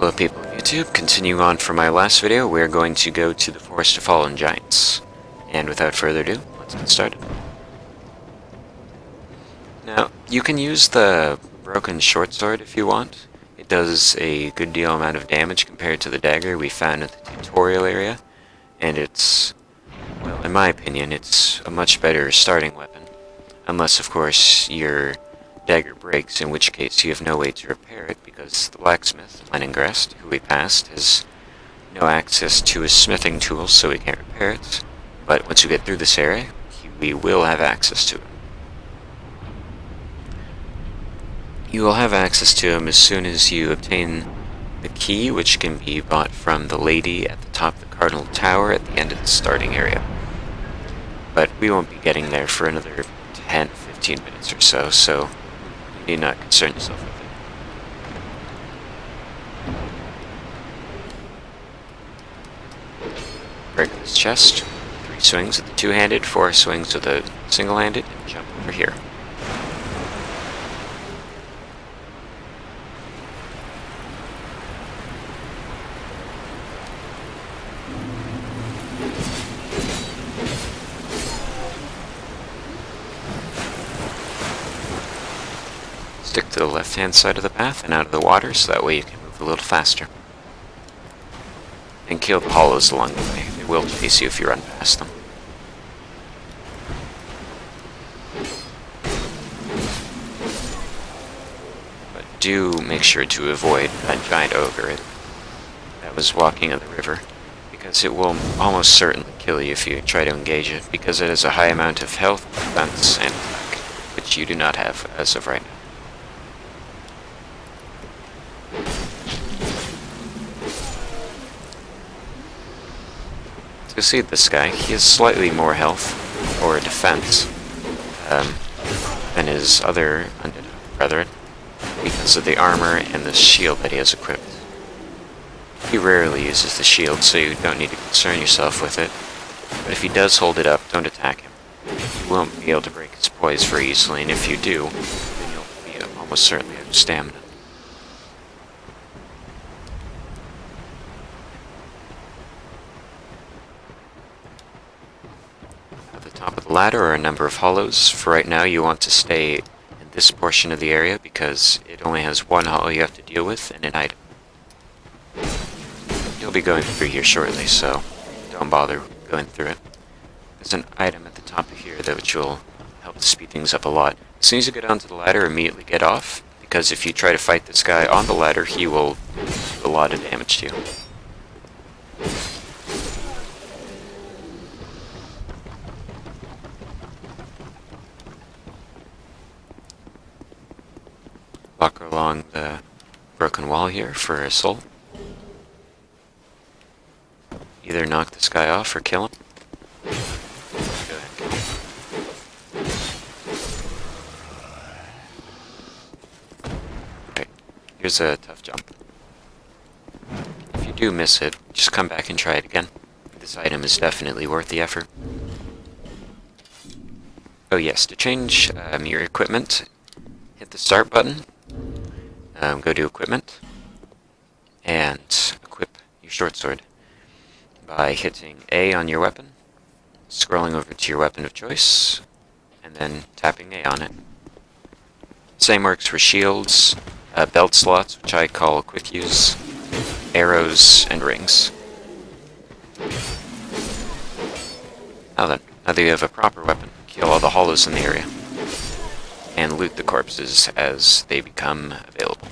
Hello people of YouTube, continuing on from my last video, we're going to go to the Forest of Fallen Giants. And without further ado, let's get started. Now, you can use the broken short sword if you want. It does a good deal amount of damage compared to the dagger we found at the tutorial area. And it's, well, in my opinion, it's a much better starting weapon. Unless, of course, your dagger breaks, in which case you have no way to repair it, because the blacksmith, Leningrad, who we passed, has no access to his smithing tools, so we can't repair it. But once you get through this area, we will have access to it. You will have access to him as soon as you obtain the key, which can be bought from the lady at the top of the Cardinal Tower at the end of the starting area. But we won't be getting there for another 10-15 minutes or so, so you need not concern yourself with it. Break this chest, 3 swings with the two-handed, 4 swings with a single-handed, and jump over here. Stick to the left-hand side of the path and out of the water, so that way you can move a little faster. And kill the hollows along the way. They will chase you if you run past them. But do make sure to avoid that giant ogre that was walking in the river, because it will almost certainly kill you if you try to engage it, because it has a high amount of health, defense, and attack, which you do not have as of right now. To see this guy, he has slightly more health, or defense, than his other undead brethren, because of the armor and the shield that he has equipped. He rarely uses the shield, so you don't need to concern yourself with it, but if he does hold it up, don't attack him. You won't be able to break his poise very easily, and if you do, then you'll be almost certainly out of stamina. Top of the ladder are a number of hollows. For right now you want to stay in this portion of the area because it only has one hollow you have to deal with and an item. You'll be going through here shortly, so don't bother going through it. There's an item at the top of here which will help to speed things up a lot. As soon as you get onto the ladder, immediately get off, because if you try to fight this guy on the ladder, he will do a lot of damage to you. Walk along the broken wall here for a soul. Either knock this guy off or kill him. Go ahead. Right, here's a tough jump. If you do miss it, just come back and try it again. This item is definitely worth the effort. Oh yes, to change your equipment, hit the start button. Go to equipment and equip your short sword by hitting A on your weapon, scrolling over to your weapon of choice, and then tapping A on it. Same works for shields, belt slots, which I call quick use, arrows, and rings. Now then, now that you have a proper weapon, kill all the hollows in the area and loot the corpses as they become available.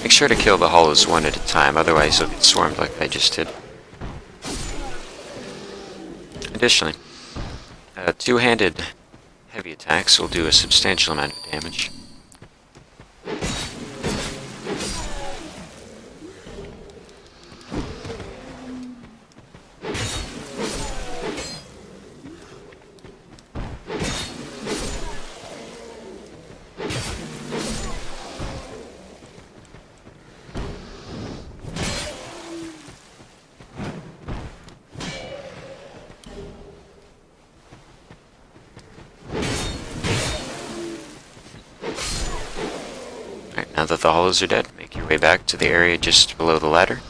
Make sure to kill the hollows one at a time, otherwise you'll get swarmed like I just did. Additionally, two-handed heavy attacks will do a substantial amount of damage. that the hollows are dead, make your way back to the area just below the ladder.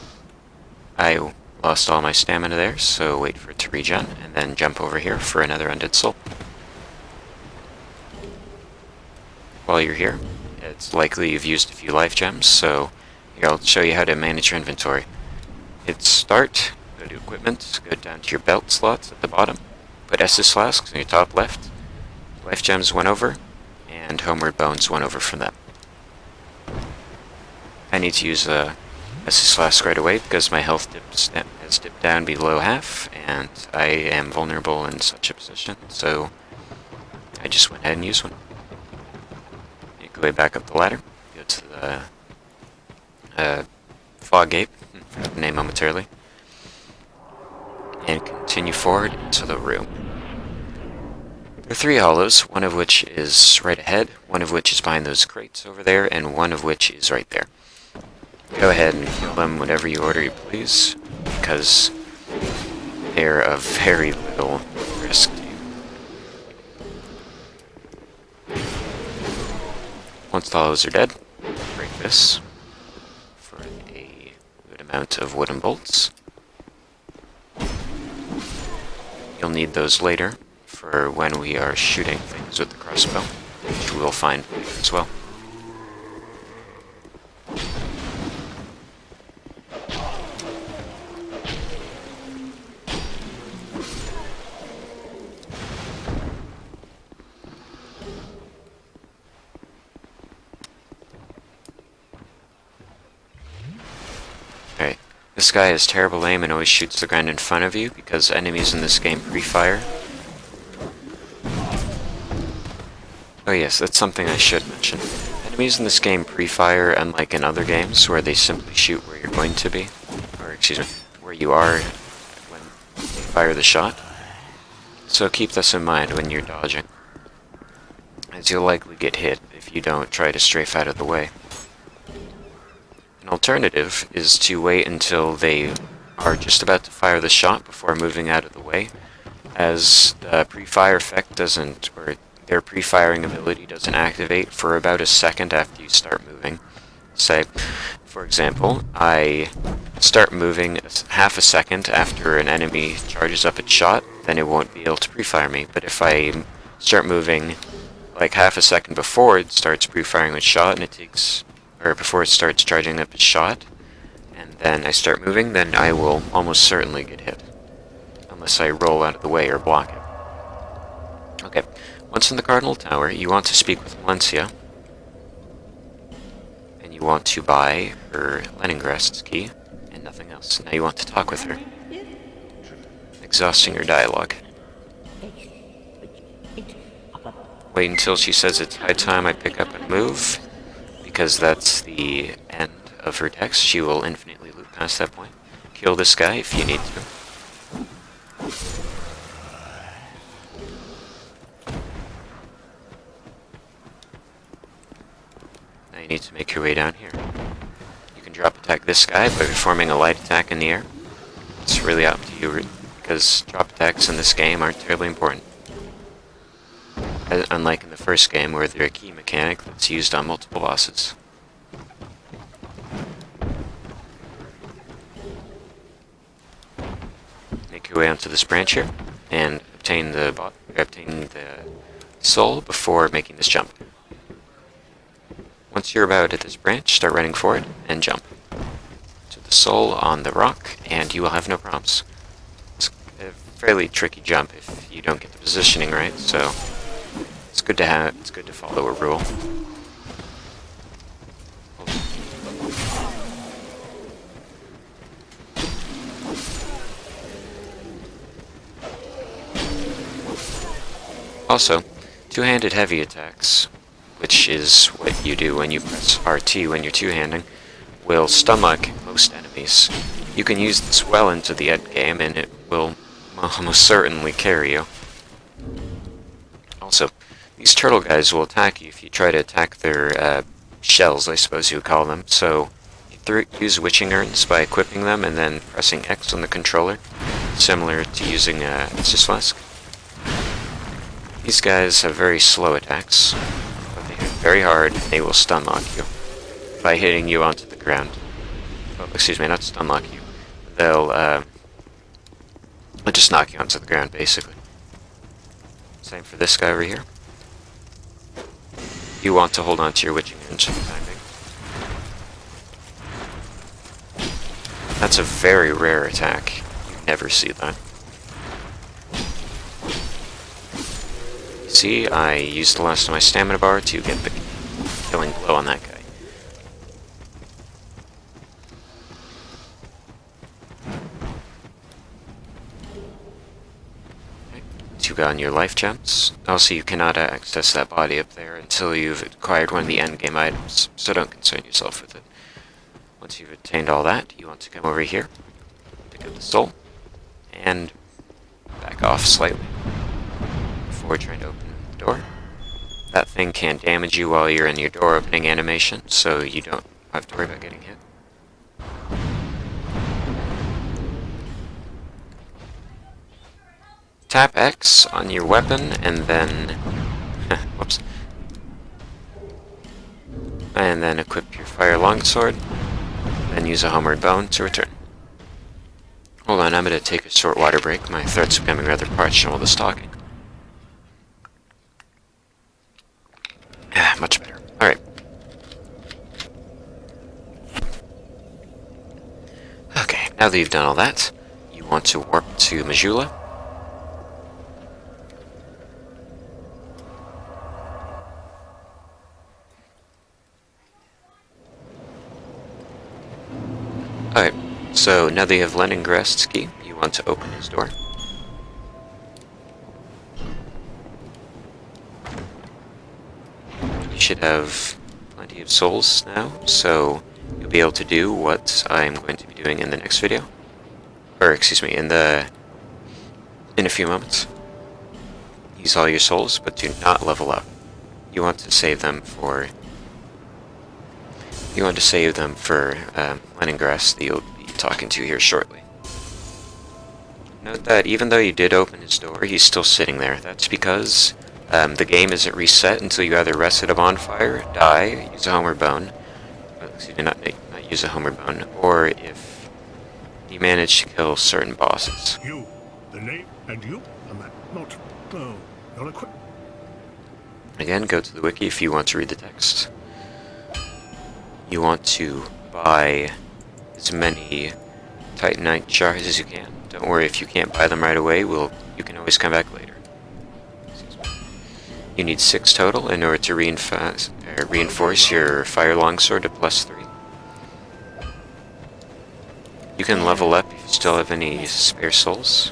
I lost all my stamina there, so wait for it to regen, and then jump over here for another undead soul. While you're here, it's likely you've used a few life gems, so here I'll show you how to manage your inventory. Hit start, go to equipment, go down to your belt slots at the bottom, put Estus flasks in your top left, life gems 1 over, and homeward bones 1 over from that. I need to use a Estus flask right away because my health has dipped down below half, and I am vulnerable in such a position, so I just went ahead and used one. Make your way back up the ladder, go to the fog gate, forgot the name momentarily, and continue forward into the room. There are 3 hollows, one of which is right ahead, one of which is behind those crates over there, and one of which is right there. Go ahead and kill them whatever you order you please, because they're of very little risk to you. Once the hollows are dead, break this for a good amount of wooden bolts. You'll need those later for when we are shooting things with the crossbow, which we will find later as well. Alright, this guy has terrible aim and always shoots the ground in front of you because enemies in this game pre-fire. Oh yes, that's something I should mention. Enemies in this game pre-fire, unlike in other games where they simply shoot where you're going to be, or excuse me, where you are when they fire the shot. So keep this in mind when you're dodging, as you'll likely get hit if you don't try to strafe out of the way. An alternative is to wait until they are just about to fire the shot before moving out of the way, as the pre-fire effect doesn't, or their pre-firing ability doesn't activate for about a second after you start moving. Say, for example, I start moving half a second after an enemy charges up its shot, then it won't be able to pre-fire me. But if I start moving like half a second before it starts pre-firing its shot, and it takes, or before it starts charging up its shot, and then I start moving, then I will almost certainly get hit, unless I roll out of the way or block it. Okay. Once in the Cardinal Tower, you want to speak with Valencia, and you want to buy her Leningrad's key, and nothing else. Now you want to talk with her, exhausting her dialogue. Wait until she says it's high time I pick up and move, because that's the end of her text. She will infinitely loop past that point. Kill this guy if you need to. You need to make your way down here. You can drop attack this guy by performing a light attack in the air. It's really up to you, because drop attacks in this game aren't terribly important. Unlike in the first game, where they're a key mechanic that's used on multiple bosses. Make your way onto this branch here, and obtain the soul before making this jump. Once you're about at this branch, start running for it, and jump to the soul on the rock, and you will have no problems. It's a fairly tricky jump if you don't get the positioning right, so it's good to follow a rule. Also, two-handed heavy attacks, which is what you do when you press RT when you're two-handing, will stomach most enemies. You can use this well into the end game, and it will almost certainly carry you. Also, these turtle guys will attack you if you try to attack their shells, I suppose you would call them. So, use witching urns by equipping them and then pressing X on the controller, similar to using a Estus flask. These guys have very slow attacks, but they hit very hard and they will stun lock you. by hitting you onto the ground. Oh, excuse me, not just unlock you. They'll just knock you onto the ground, basically. Same for this guy over here. You want to hold on to your witching hinge for the time being. That's a very rare attack. You never see that. See, I used the last of my stamina bar to get the killing blow on that guy. You got on your life gems. Also, you cannot access that body up there until you've acquired one of the endgame items, so don't concern yourself with it. Once you've attained all that, you want to come over here, pick up the soul, and back off slightly before trying to open the door. That thing can't damage you while you're in your door opening animation, so you don't have to worry about getting hit. Tap X on your weapon, and then... whoops. And then equip your fire longsword, then use a homeward bone to return. Hold on, I'm gonna take a short water break. My throat's becoming rather parched from all this talking. Much better. Alright. Okay, now that you've done all that, you want to warp to Majula. Alright, so now that you have Leningrad's key, you want to open his door. You should have plenty of souls now, so you'll be able to do what I'm going to be doing in the next video. Or, excuse me, in a few moments. Use all your souls, but do not level up. You want to save them for... Leningrad's that you'll be talking to here shortly. Note that even though you did open his door, he's still sitting there. That's because the game isn't reset until you either rest at a bonfire, die, use a homeward bone, excuse me, not use a homeward bone, or if you manage to kill certain bosses. You, the name, and you, not, no, you're a Again, go to the wiki if you want to read the text. You want to buy as many Titanite shards as you can. Don't worry if you can't buy them right away, you can always come back later. You need 6 total in order to reinforce your fire longsword to +3. You can level up if you still have any spare souls.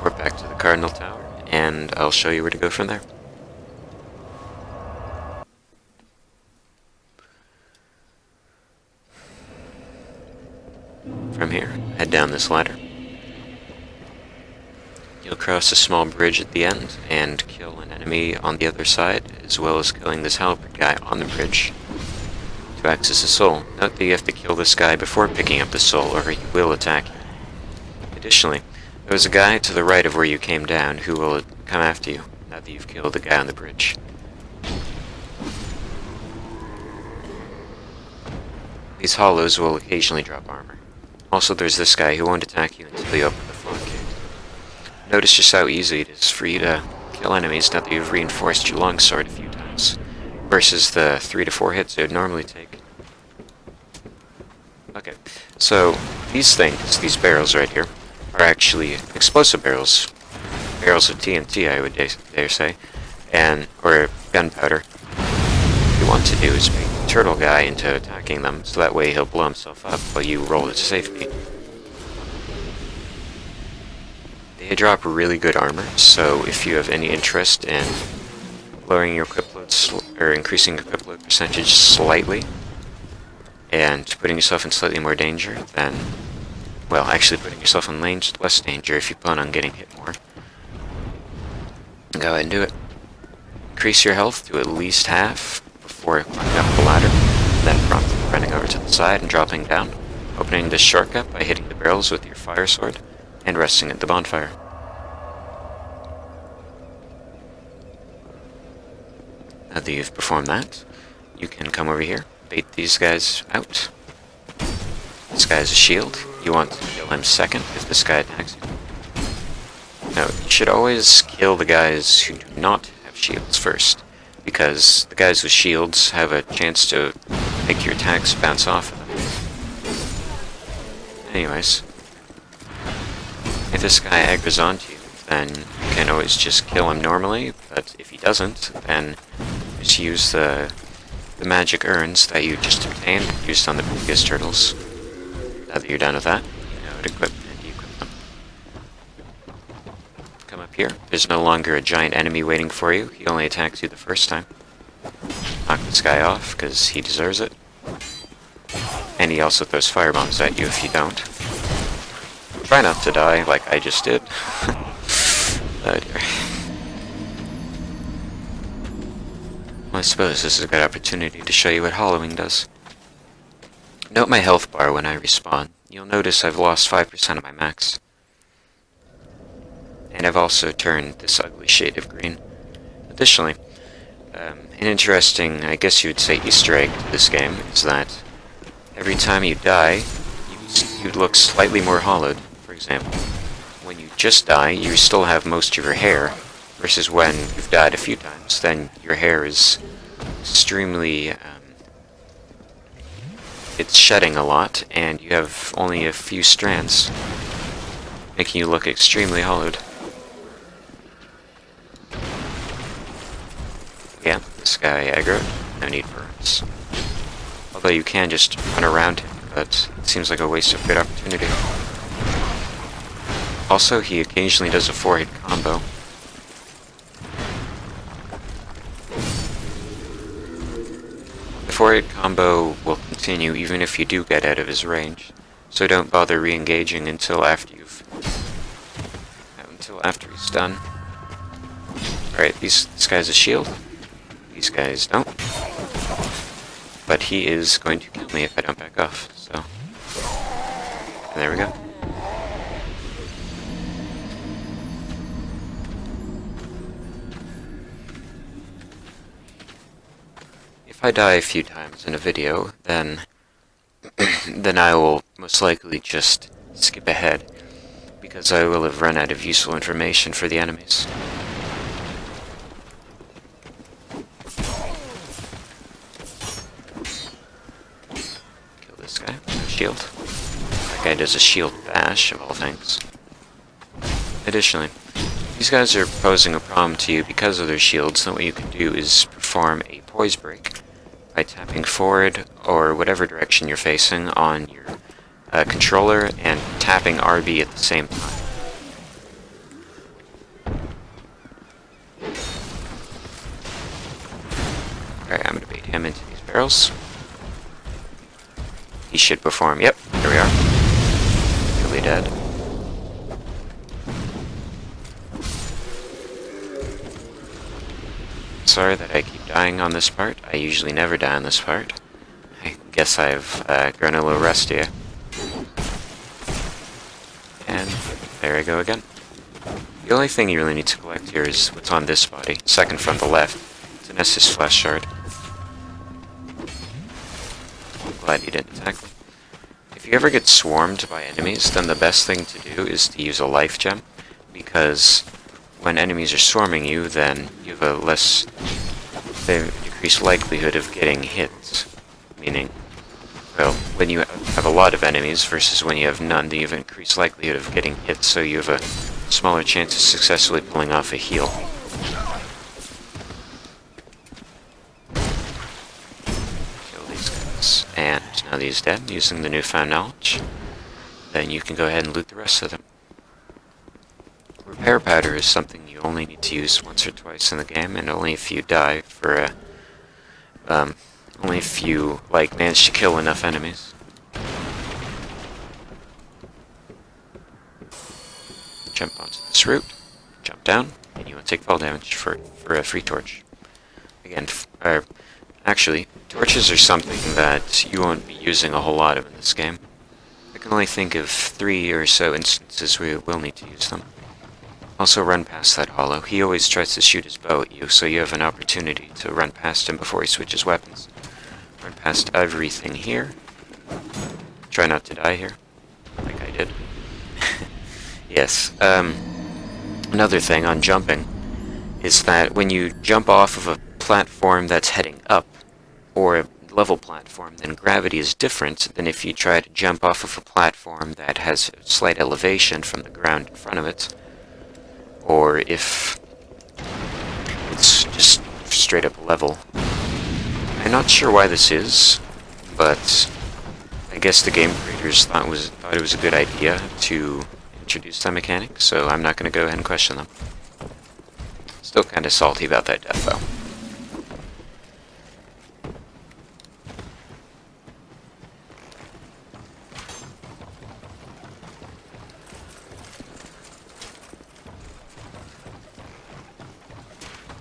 We're back to the Cardinal Tower, and I'll show you where to go from there. From here, head down this ladder. You'll cross a small bridge at the end and kill an enemy on the other side, as well as killing this halberd guy on the bridge to access a soul. Note that you have to kill this guy before picking up the soul, or he will attack you. Additionally, there's a guy to the right of where you came down who will come after you, now that you've killed the guy on the bridge. These hollows will occasionally drop armor. Also, there's this guy who won't attack you until you open the floodgate. Notice just how easy it is for you to kill enemies now that you've reinforced your longsword a few times, versus the 3 to 4 hits it would normally take. Okay, so these things, these barrels right here, are actually explosive barrels. Barrels of TNT, I would dare say, or gunpowder. What you want to do is bait the turtle guy into attacking them, so that way he'll blow himself up while you roll to safety. They drop really good armor, so if you have any interest in lowering your equip load, or increasing your equip load percentage slightly, and putting yourself in slightly more danger, then, well, actually putting yourself in less danger if you plan on getting hit more, go ahead and do it. Increase your health to at least half before climbing up the ladder, then promptly running over to the side and dropping down, opening this shortcut by hitting the barrels with your fire sword and resting at the bonfire. Now that you've performed that, you can come over here, bait these guys out. This guy has a shield. You want to kill him second if this guy attacks you. Now, you should always kill the guys who do not have shields first, because the guys with shields have a chance to make your attacks bounce off of them. Anyways, if this guy aggro's onto you, then you can always just kill him normally, but if he doesn't, then just use the magic urns that you just obtained, used on the previous turtles. Now that you're done with that, you know how to equip and de-equip them. Come up here. There's no longer a giant enemy waiting for you. He only attacks you the first time. Knock this guy off, because he deserves it. And he also throws firebombs at you if you don't. Try not to die like I just did. Oh dear. Well, I suppose this is a good opportunity to show you what hollowing does. Note my health bar when I respawn. You'll notice I've lost 5% of my max. And I've also turned this ugly shade of green. Additionally, an interesting, I guess you would say, Easter egg to this game is that every time you die, you look slightly more hollowed. For example, when you just die, you still have most of your hair, versus when you've died a few times, then your hair is extremely, it's shedding a lot, and you have only a few strands, making you look extremely hollowed. Yeah, this guy aggro, no need for us. Although you can just run around him, but it seems like a waste of good opportunity. Also, he occasionally does a 4-hit combo. The 4-hit combo will continue even if you do get out of his range, so don't bother re-engaging until after he's done. Alright, this guy's a shield. These guys don't. But he is going to kill me if I don't back off, so... And there we go. If I die a few times in a video, then I will most likely just skip ahead, because I will have run out of useful information for the enemies. Kill this guy. Shield. That guy does a shield bash, of all things. Additionally, these guys are posing a problem to you because of their shields, and what you can do is perform a poise break by tapping forward or whatever direction you're facing on your controller and tapping RB at the same time. Alright, I'm going to bait him into these barrels. He should perform. Yep, here we are. Nearly dead. Sorry that I keep dying on this part. I usually never die on this part. I guess I've grown a little rustier. And there I go again. The only thing you really need to collect here is what's on this body, second from the left. It's an Estus flesh shard. I'm glad you didn't attack me. If you ever get swarmed by enemies, then the best thing to do is to use a life gem, because when enemies are swarming you, then you have a decreased likelihood of getting hit. Meaning, well, when you have a lot of enemies versus when you have none, then you have an increased likelihood of getting hit, so you have a smaller chance of successfully pulling off a heal. Kill these guys. And now that he's dead, using the newfound knowledge, then you can go ahead and loot the rest of them. Repair powder is something you only need to use once or twice in the game, and only if you die for only if you, like, manage to kill enough enemies. Jump onto this route, jump down, and you will take fall damage for a free torch. Again, actually, torches are something that you won't be using a whole lot of in this game. can only think of 3 or so instances where you will need to use them. Also run past that hollow. He always tries to shoot his bow at you, so you have an opportunity to run past him before he switches weapons. Run past everything here. Try not to die here, like I did. Yes, another thing on jumping is that when you jump off of a platform that's heading up, or a level platform, then gravity is different than if you try to jump off of a platform that has a slight elevation from the ground in front of it, or if it's just straight up level. I'm not sure why this is, but I guess the game creators thought it was a good idea to introduce that mechanic, so I'm not going to go ahead and question them. Still kind of salty about that death, though.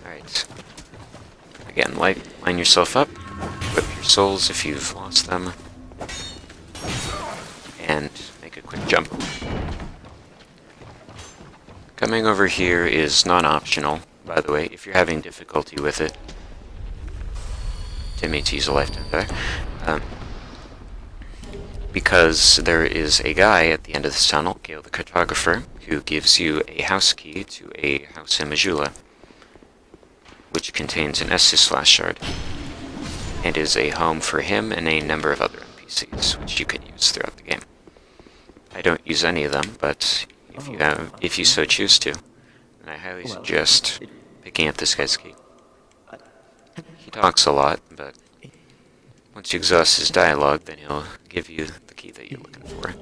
Alright. Again, line yourself up, equip your souls if you've lost them, and make a quick jump. Coming over here is non-optional, by the way, if you're having difficulty with it. Didn't mean to use a lifetime there. Because there is a guy at the end of this tunnel, Gale the Cartographer, who gives you a house key to a house in Majula, which contains an Srsly shard, and is a home for him and a number of other NPCs, which you can use throughout the game. I don't use any of them, but if you so choose to, then I highly suggest picking up this guy's key. He talks a lot, but once you exhaust his dialogue, then he'll give you the key that you're looking for.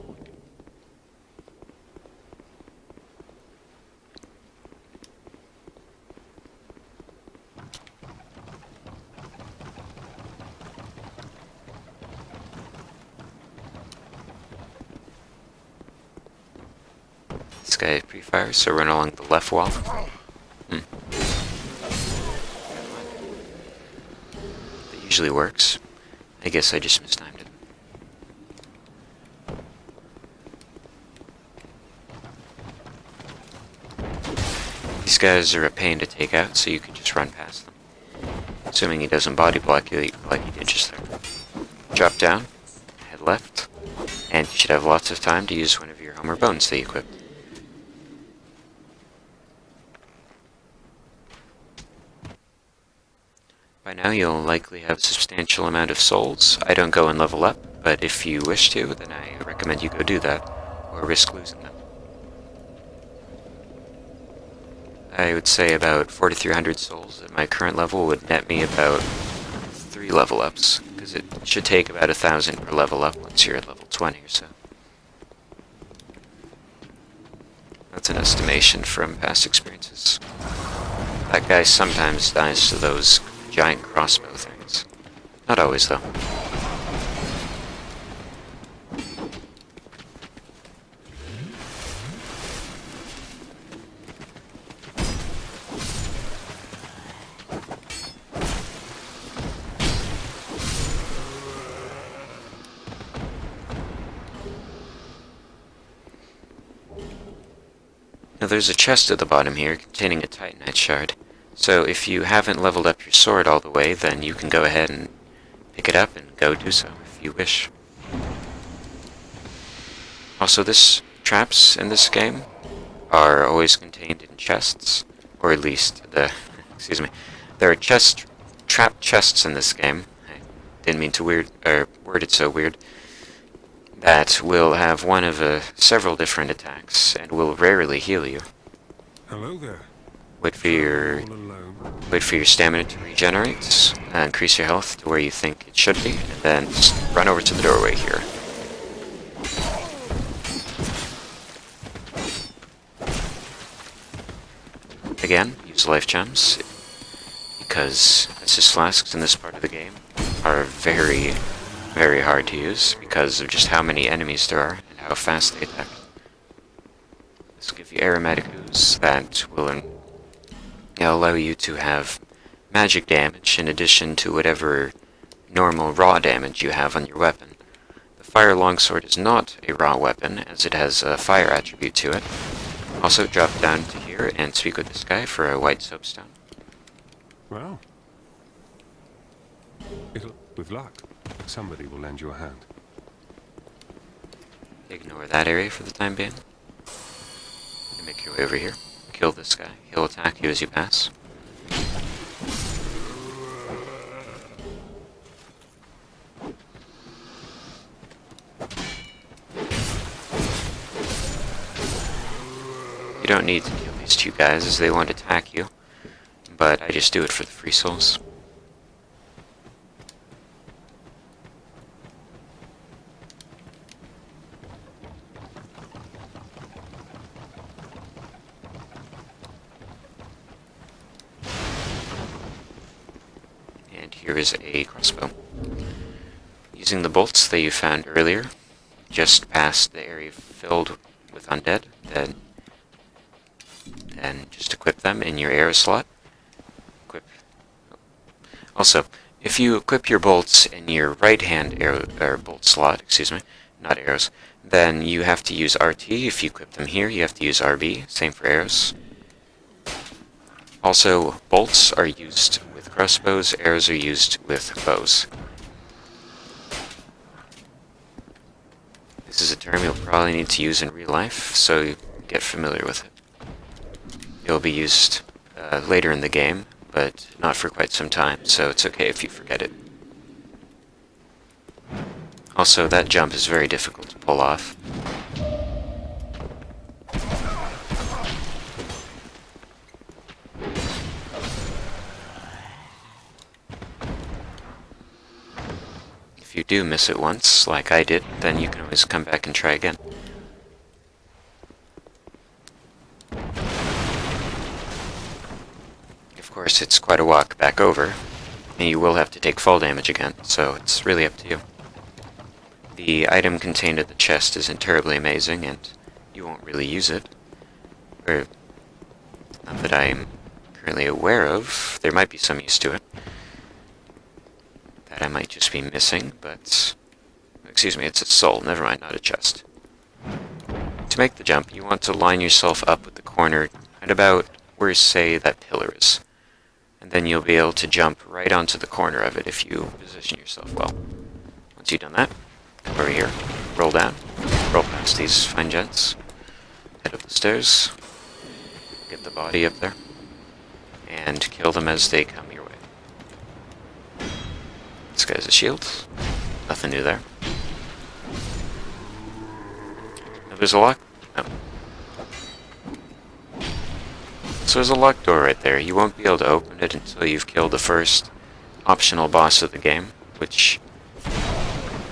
This guy pre-fires, so run along the left wall. That usually works. I guess I just mistimed it. These guys are a pain to take out, so you can just run past them. Assuming he doesn't body block you like he did just there. Drop down, head left, and you should have lots of time to use one of your Homer bones that you equipped. By now you'll likely have a substantial amount of souls. I don't go and level up, but if you wish to, then I recommend you go do that, or risk losing them. I would say about 4,300 souls at my current level would net me about 3 level ups, because it should take about 1,000 per level up once you're at level 20 or so. That's an estimation from past experiences. That guy sometimes dies to those giant crossbow things. Not always, though. Now there's a chest at the bottom here containing a Titanite shard. So if you haven't leveled up your sword all the way, then you can go ahead and pick it up and go do so if you wish. Also, traps in this game are always contained in chests, or at least there are trap chests in this game. I didn't mean to word it so weird. That will have one of several different attacks and will rarely heal you. Hello there. Wait for your stamina to regenerate, increase your health to where you think it should be, and then just run over to the doorway here. Again, use life gems, because Estus flasks in this part of the game are very, very hard to use because of just how many enemies there are and how fast they attack. This will give you aromatic ooze that will allow you to have magic damage in addition to whatever normal raw damage you have on your weapon. The fire longsword is not a raw weapon, as it has a fire attribute to it. Also, drop down to here and speak with this guy for a white soapstone. Well, with luck, somebody will lend you a hand. Ignore that area for the time being. And make your way over here. Kill this guy. He'll attack you as you pass. You don't need to kill these two guys as they won't attack you, but I just do it for the free souls. And here is a crossbow. Using the bolts that you found earlier, just past the area filled with undead, then just equip them in your arrow slot. Also, if you equip your bolts in your right-hand arrow or bolt slot, excuse me, not arrows, then you have to use RT. If you equip them here, you have to use RB. Same for arrows. Also, bolts are used with crossbows, arrows are used with bows. This is a term you'll probably need to use in real life, so get familiar with it. It'll be used later in the game, but not for quite some time, so it's okay if you forget it. Also, that jump is very difficult to pull off. If you do miss it once, like I did, then you can always come back and try again. Of course, it's quite a walk back over, and you will have to take fall damage again, so it's really up to you. The item contained at the chest isn't terribly amazing, and you won't really use it. Or, not that I'm currently aware of. There might be some use to it that I might just be missing, but... Excuse me, it's a soul, never mind, not a chest. To make the jump, you want to line yourself up with the corner at about where, say, that pillar is. And then you'll be able to jump right onto the corner of it if you position yourself well. Once you've done that, come over here, roll down, roll past these fine gents, head up the stairs, get the body up there, and kill them as they come your way. This guy's a shield, nothing new there. Now there's a lock. No. So there's a locked door right there. You won't be able to open it until you've killed the first optional boss of the game, which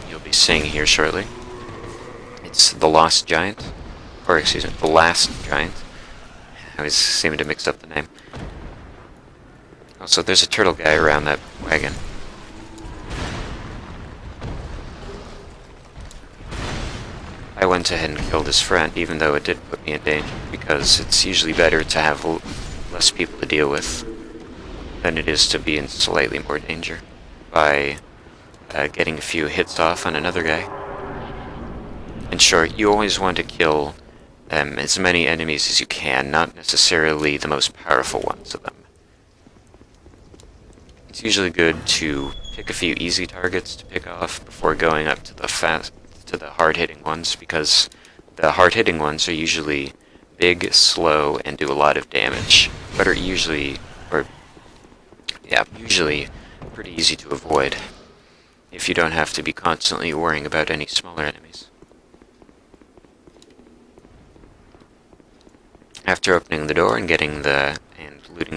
you'll be seeing here shortly. It's the Lost Giant, or excuse me, the Last Giant. I was seeming to mix up the name. Also, there's a turtle guy around that wagon. I went ahead and killed his friend, even though it did put me in danger, because it's usually better to have less people to deal with than it is to be in slightly more danger by getting a few hits off on another guy. In short, you always want to kill as many enemies as you can, not necessarily the most powerful ones of them. It's usually good to pick a few easy targets to pick off before going up to the hard-hitting ones, because the hard-hitting ones are usually big, slow, and do a lot of damage, but are usually pretty easy to avoid if you don't have to be constantly worrying about any smaller enemies. After opening the door and looting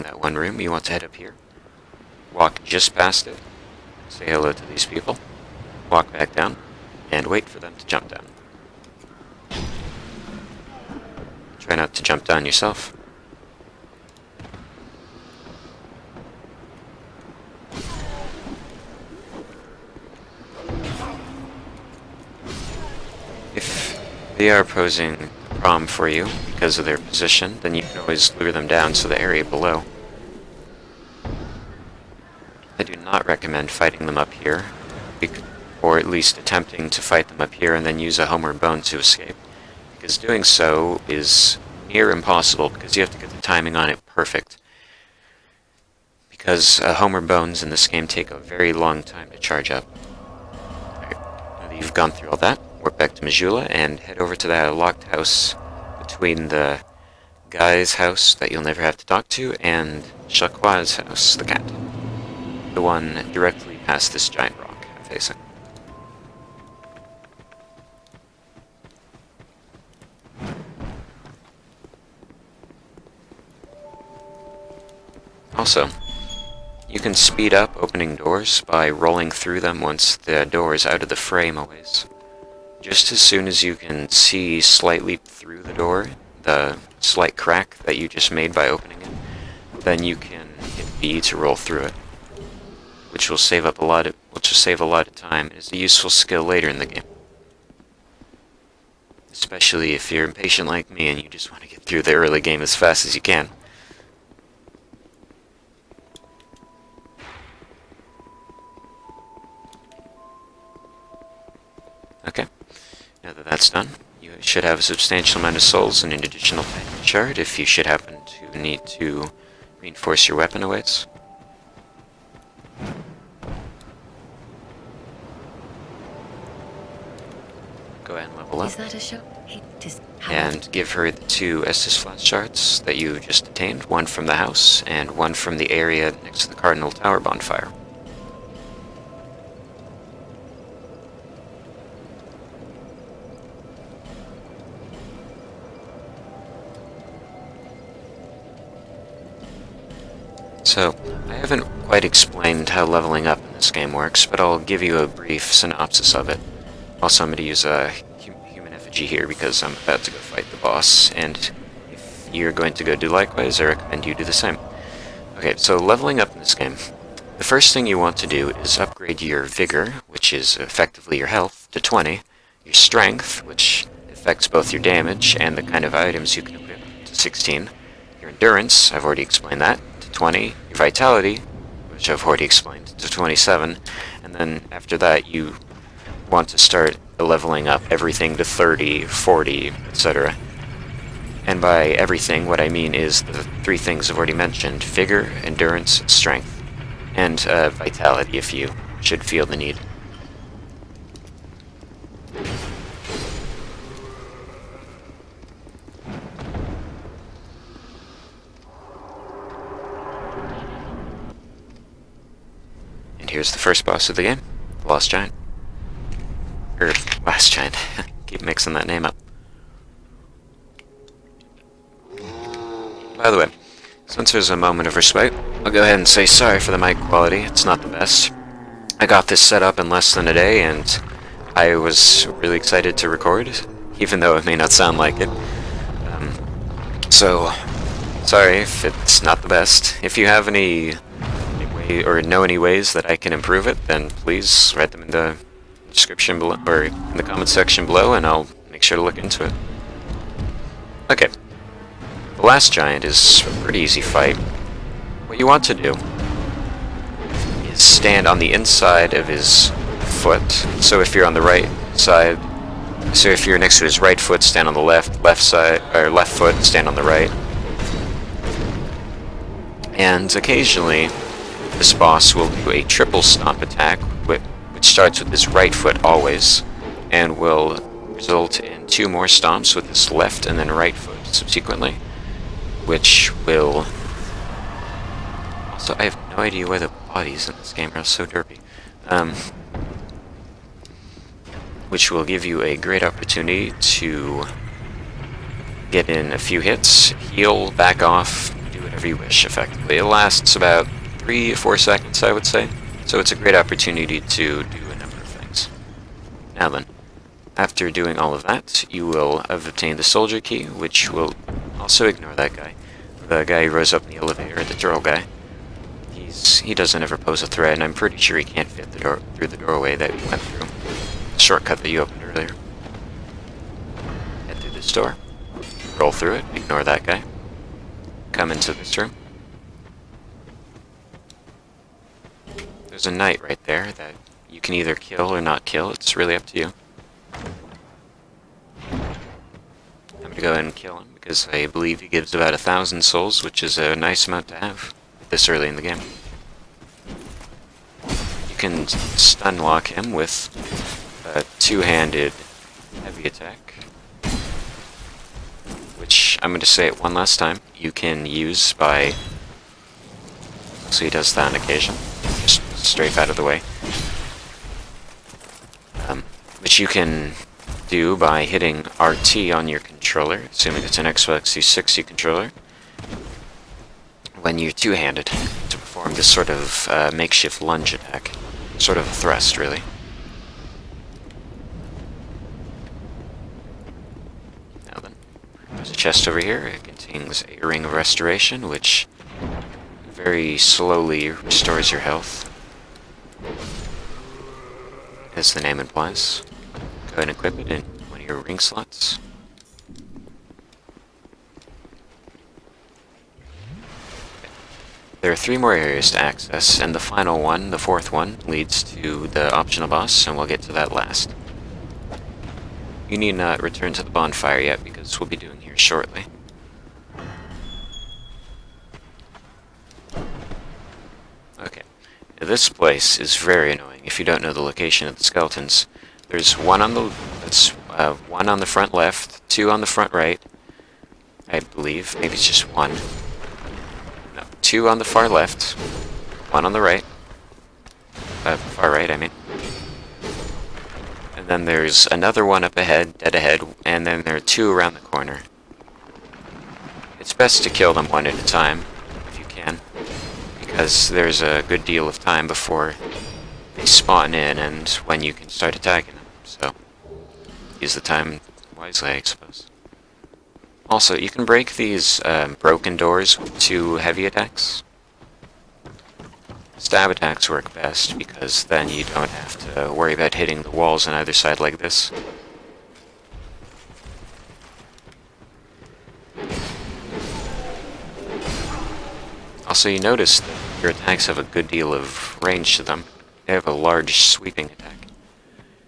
that one room, you want to head up here. Walk just past it, say hello to these people, walk back down, and wait for them to jump down. Try not to jump down yourself. If they are posing a problem for you because of their position, then you can always lure them down to the area below. I do not recommend fighting them up here, or at least attempting to fight them up here and then use a homeward bone to escape. Because doing so is near impossible because you have to get the timing on it perfect. Because homeward bones in this game take a very long time to charge up. Alright, now that you've gone through all that, warp back to Majula and head over to that locked house between the guy's house that you'll never have to talk to and Shakwa's house, the cat. The one directly past this giant rock I'm facing. Also, you can speed up opening doors by rolling through them once the door is out of the frame always. Just as soon as you can see slightly through the door, the slight crack that you just made by opening it, then you can hit B to roll through it, which will save a lot of time. It's a useful skill later in the game. Especially if you're impatient like me and you just want to get through the early game as fast as you can. Okay, now that that's done, you should have a substantial amount of souls and an additional Titan shard if you should happen to need to reinforce your weapon awaits. Go ahead and level up. Is that a show? And give her the 2 Estus flash shards that you just attained, one from the house and one from the area next to the Cardinal Tower bonfire. So, I haven't quite explained how leveling up in this game works, but I'll give you a brief synopsis of it. Also, I'm going to use a human effigy here because I'm about to go fight the boss, and if you're going to go do likewise, I recommend you do the same. Okay, so leveling up in this game. The first thing you want to do is upgrade your Vigor, which is effectively your health, to 20, your Strength, which affects both your damage and the kind of items you can equip, to 16, your Endurance, I've already explained that, 20, your Vitality, which I've already explained, to 27, and then after that you want to start leveling up everything to 30, 40, etc. And by everything, what I mean is the 3 things I've already mentioned: Vigor, Endurance, Strength, and Vitality if you should feel the need. Here's the first boss of the game, the Lost Giant. Or, Last Giant. Keep mixing that name up. By the way, since there's a moment of respite, I'll go ahead and say sorry for the mic quality. It's not the best. I got this set up in less than a day, and I was really excited to record, even though it may not sound like it. So, sorry if it's not the best. If you have any or know any ways that I can improve it, then please write them in the description below, or in the comment section below, and I'll make sure to look into it. Okay. The Last Giant is a pretty easy fight. What you want to do is stand on the inside of his foot. So if you're on the right side, so if you're next to his right foot, stand on the left side, or left foot, stand on the right. And occasionally, this boss will do a triple stomp attack, which starts with his right foot always, and will result in 2 more stomps with his left and then right foot subsequently, which will... Also, I have no idea where the bodies in this game are so derpy. Which will give you a great opportunity to get in a few hits, heal, back off, do whatever you wish, effectively. It lasts about 3 or 4 seconds, I would say, so it's a great opportunity to do a number of things. Now then, after doing all of that, you will have obtained the soldier key, which will also ignore that guy. The guy who rose up in the elevator, the troll guy. He doesn't ever pose a threat, and I'm pretty sure he can't fit through the doorway that we went through. The shortcut that you opened earlier. Head through this door, roll through it, ignore that guy. Come into this room. There's a knight right there that You can either kill or not kill, it's really up to you. I'm gonna go ahead and kill him, because I believe he gives about 1,000 souls, which is a nice amount to have this early in the game. You can stun lock him with a two-handed heavy attack, which I'm going to say it one last time. You can use by... So he does that on occasion. Just strafe out of the way. Which you can do by hitting RT on your controller, assuming it's an Xbox 360 controller, when you're two-handed, to perform this sort of makeshift lunge attack. Sort of a thrust, really. Now then, there's a chest over here. It contains a ring of restoration, which very slowly restores your health, as the name implies. Go ahead and equip it in one of your ring slots. There are 3 more areas to access, and the final one, the 4th one, leads to the optional boss, and we'll get to that last. You need not return to the bonfire yet, because we'll be doing here shortly. Okay. Now, this place is very annoying if you don't know the location of the skeletons. There's one on the one on the front left, 2 on the front right, I believe. Maybe it's just 1. 2 on the far left, 1 on the right, far right, I mean. And then there's another one up ahead, dead ahead, and then there are 2 around the corner. It's best to kill them one at a time, if you can, because there's a good deal of time before they spawn in and when you can start attacking them, so use the time wisely, I suppose. Also, you can break these broken doors with 2 heavy attacks. Stab attacks work best, because then you don't have to worry about hitting the walls on either side like this. Also, you notice that your attacks have a good deal of range to them. They have a large sweeping attack.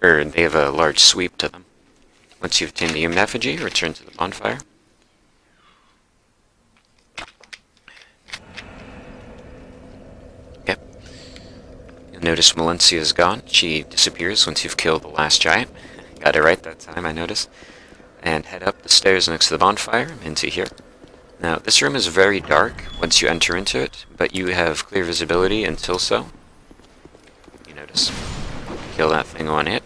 Or, they have a large sweep to them. Once you've obtained the human effigy, return to the bonfire. Notice Valencia's gone. She disappears once you've killed the last giant. Got it right that time, I noticed. And head up the stairs next to the bonfire, into here. Now, this room is very dark once you enter into it, but you have clear visibility until so. You notice. Kill that thing on hit.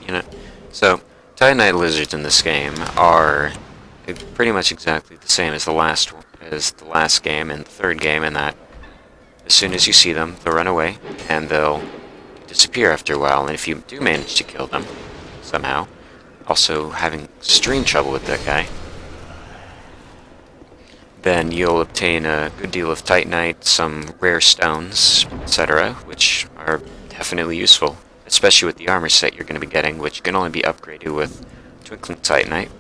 You know, so, Titanite lizards in this game are pretty much exactly the same as the last game and the 3rd game, in that as soon as you see them, they'll run away, and they'll disappear after a while, and if you do manage to kill them, somehow, also having extreme trouble with that guy, then you'll obtain a good deal of Titanite, some rare stones, etc., which are definitely useful, especially with the armor set you're going to be getting, which can only be upgraded with Twinkling Titanite,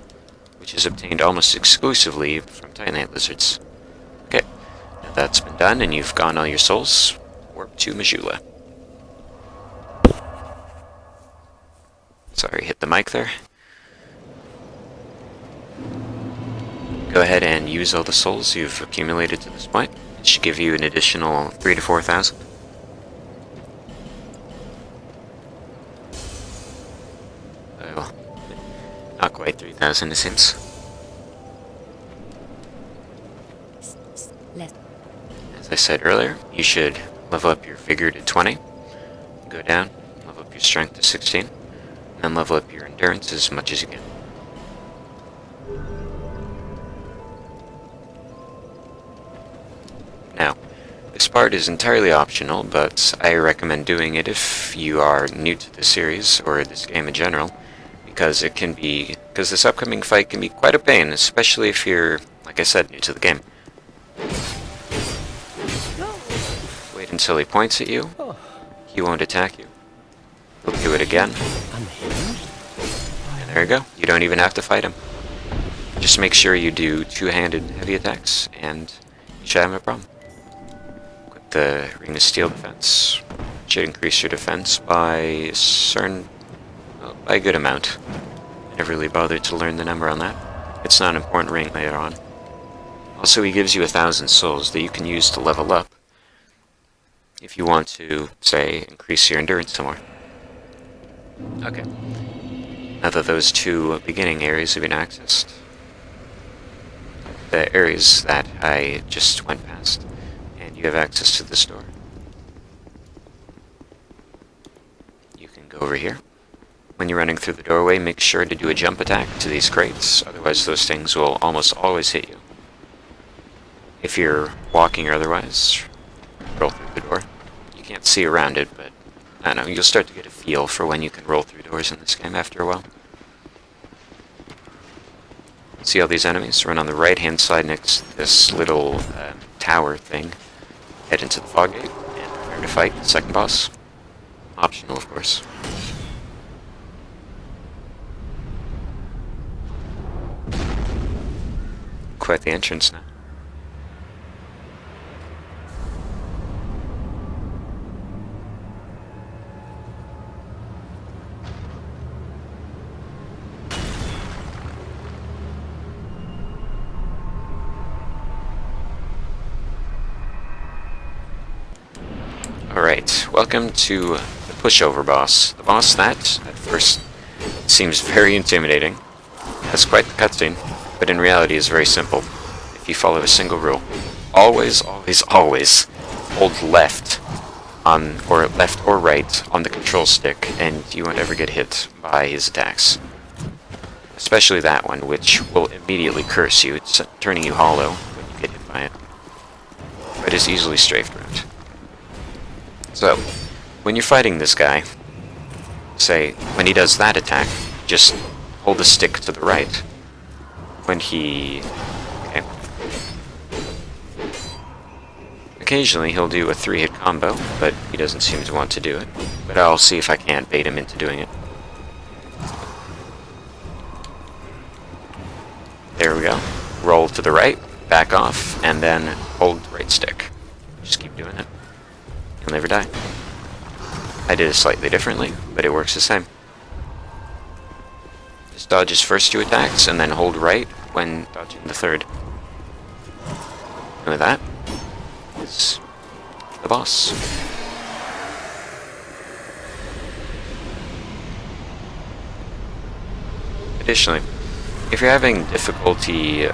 which is obtained almost exclusively from Titanite lizards. Okay, now that's been done, and you've gotten all your souls. Warp to Majula. Sorry, hit the mic there. Go ahead and use all the souls you've accumulated to this point. It should give you an additional 3,000 to 4,000. Well, not quite 3,000, it seems. As I said earlier, you should level up your vigor to 20, go down, level up your strength to 16, and then level up your endurance as much as you can. Now, this part is entirely optional, but I recommend doing it if you are new to the series, or this game in general, because this upcoming fight can be quite a pain, especially if you're, like I said, new to the game. Wait until he points at you. He won't attack you. He'll do it again. And there you go. You don't even have to fight him. Just make sure you do 2-handed heavy attacks, and you should have no problem. the Ring of Steel defense. Should increase your defense by by a good amount. I never really bothered to learn the number on that. It's not an important ring later on. Also, he gives you 1,000 souls that you can use to level up if you want to, say, increase your endurance some more. Okay. Now that those two beginning areas have been accessed, the areas that I just went past, and you have access to this door, you can go over here. When you're running through the doorway, make sure to do a jump attack to these crates, otherwise those things will almost always hit you. If you're walking or otherwise, roll through the door. You can't see around it, but I don't know, you'll start to get a feel for when you can roll through doors in this game after a while. See all these enemies? Run on the right-hand side next to this little tower thing. Head into the fog gate, and prepare to fight the second boss. Optional, of course. Quite the entrance now. Alright, welcome to the pushover boss. The boss that, at first, seems very intimidating. Has quite the cutscene, but in reality is very simple. If you follow a single rule. Always, always, always hold left on, or left or right on the control stick, and you won't ever get hit by his attacks. Especially that one, which will immediately curse you. It's turning you hollow when you get hit by it. But is easily strafed around. So, when you're fighting this guy, say, when he does that attack, just hold the stick to the right. When he... okay. Occasionally he'll do a 3-hit combo, but he doesn't seem to want to do it. But I'll see if I can't bait him into doing it. There we go. Roll to the right, back off, and then hold the right stick. Just keep doing it. You'll never die. I did it slightly differently, but it works the same. Just dodge his first 2 attacks, and then hold right when dodging the third. And with that, is the boss. Additionally, if you're having difficulty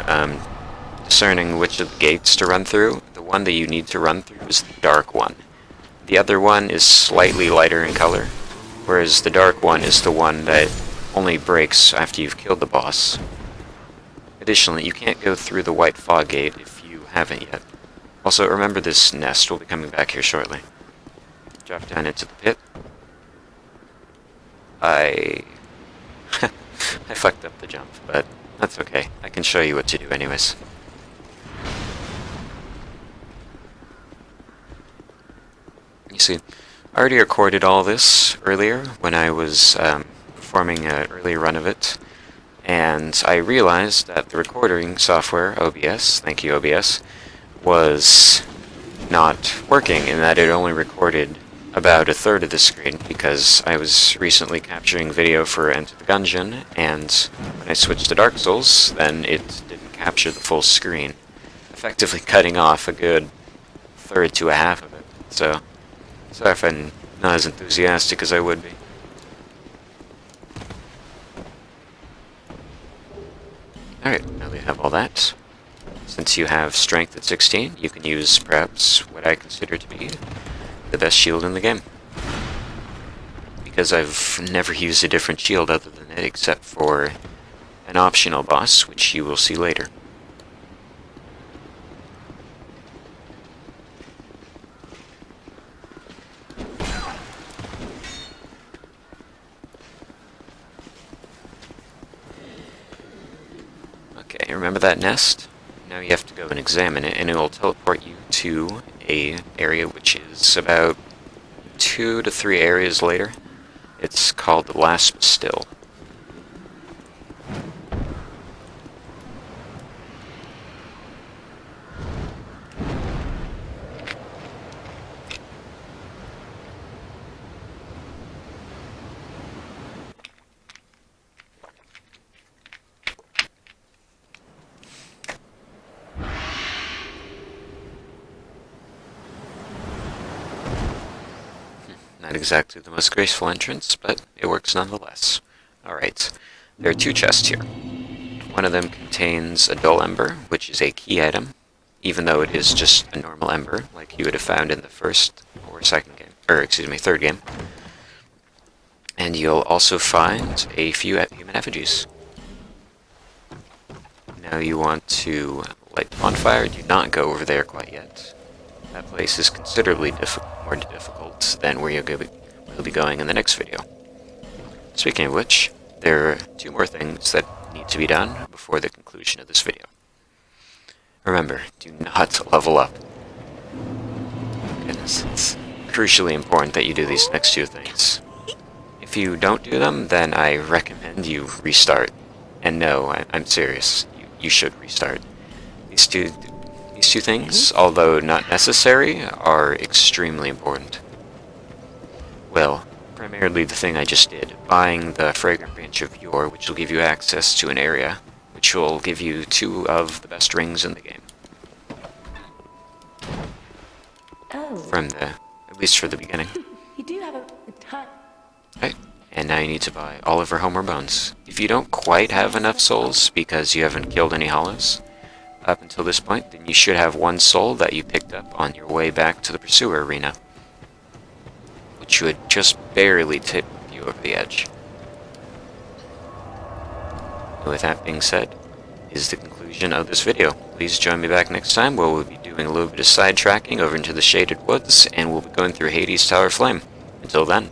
discerning which of the gates to run through, the one that you need to run through is the dark one. The other one is slightly lighter in color, whereas the dark one is the one that only breaks after you've killed the boss. Additionally, you can't go through the white fog gate if you haven't yet. Also, remember this nest. We'll be coming back here shortly. Drop down into the pit. I fucked up the jump, but that's okay. I can show you what to do anyways. You see, I already recorded all this earlier when I was performing an earlier run of it, and I realized that the recording software, OBS, thank you OBS, was not working, in that it only recorded about 1/3 of the screen, because I was recently capturing video for Enter the Gungeon, and when I switched to Dark Souls, then it didn't capture the full screen, effectively cutting off a good 1/3 to 1/2 of it. So, sorry if I'm not as enthusiastic as I would be. Alright, now that you have all that, since you have strength at 16, you can use perhaps what I consider to be the best shield in the game. Because I've never used a different shield other than it, except for an optional boss, which you will see later. Okay, remember that nest? Now you have to go and examine it, and it will teleport you to an area which is about 2 to 3 areas later. It's called the last Bastille. Not exactly the most graceful entrance, but it works nonetheless. Alright, there are 2 chests here. One of them contains a dull ember, which is a key item, even though it is just a normal ember, like you would have found in the first or second game, or excuse me, third game. And you'll also find a few human effigies. Now you want to light the bonfire. Do not go over there quite yet. That place is considerably more difficult than where you'll be going in the next video. Speaking of which, there are 2 more things that need to be done before the conclusion of this video. Remember, do not level up. Goodness, it's crucially important that you do these next 2 things. If you don't do them, then I recommend you restart. And no, I'm serious. You should restart. These two things, although not necessary, are extremely important. Well, primarily the thing I just did, buying the Fragrant Branch of Yore, which will give you access to an area, which will give you 2 of the best rings in the game. Oh. At least for the beginning. You do have a ton. Right, and now you need to buy all of her Homer Bones. If you don't quite have enough souls because you haven't killed any hollows up until this point, then you should have 1 soul that you picked up on your way back to the Pursuer Arena, which would just barely tip you over the edge. And with that being said, is the conclusion of this video. Please join me back next time where we'll be doing a little bit of sidetracking over into the Shaded Woods, and we'll be going through Hades' Tower of Flame. Until then.